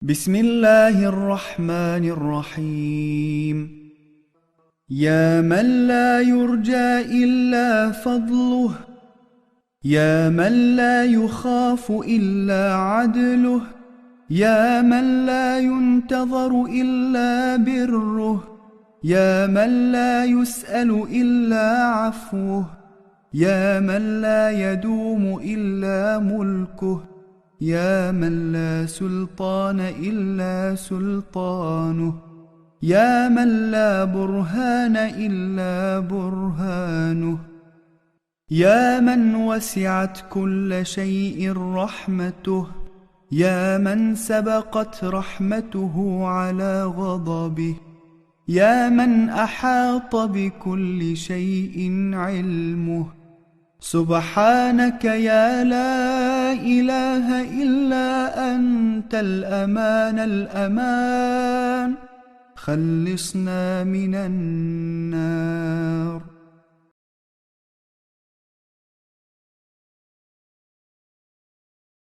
بسم الله الرحمن الرحيم. يا من لا يرجى إلا فضله، يا من لا يخاف إلا عدله، يا من لا ينتظر إلا بره، يا من لا يسأل إلا عفوه، يا من لا يدوم إلا ملكه، يا من لا سلطان إلا سلطانه، يا من لا برهان إلا برهانه، يا من وسعت كل شيء رحمته، يا من سبقت رحمته على غضبه، يا من أحاط بكل شيء علمه. سبحانك يا لا إله إلا أنت الأمان الأمان، خلصنا من النار.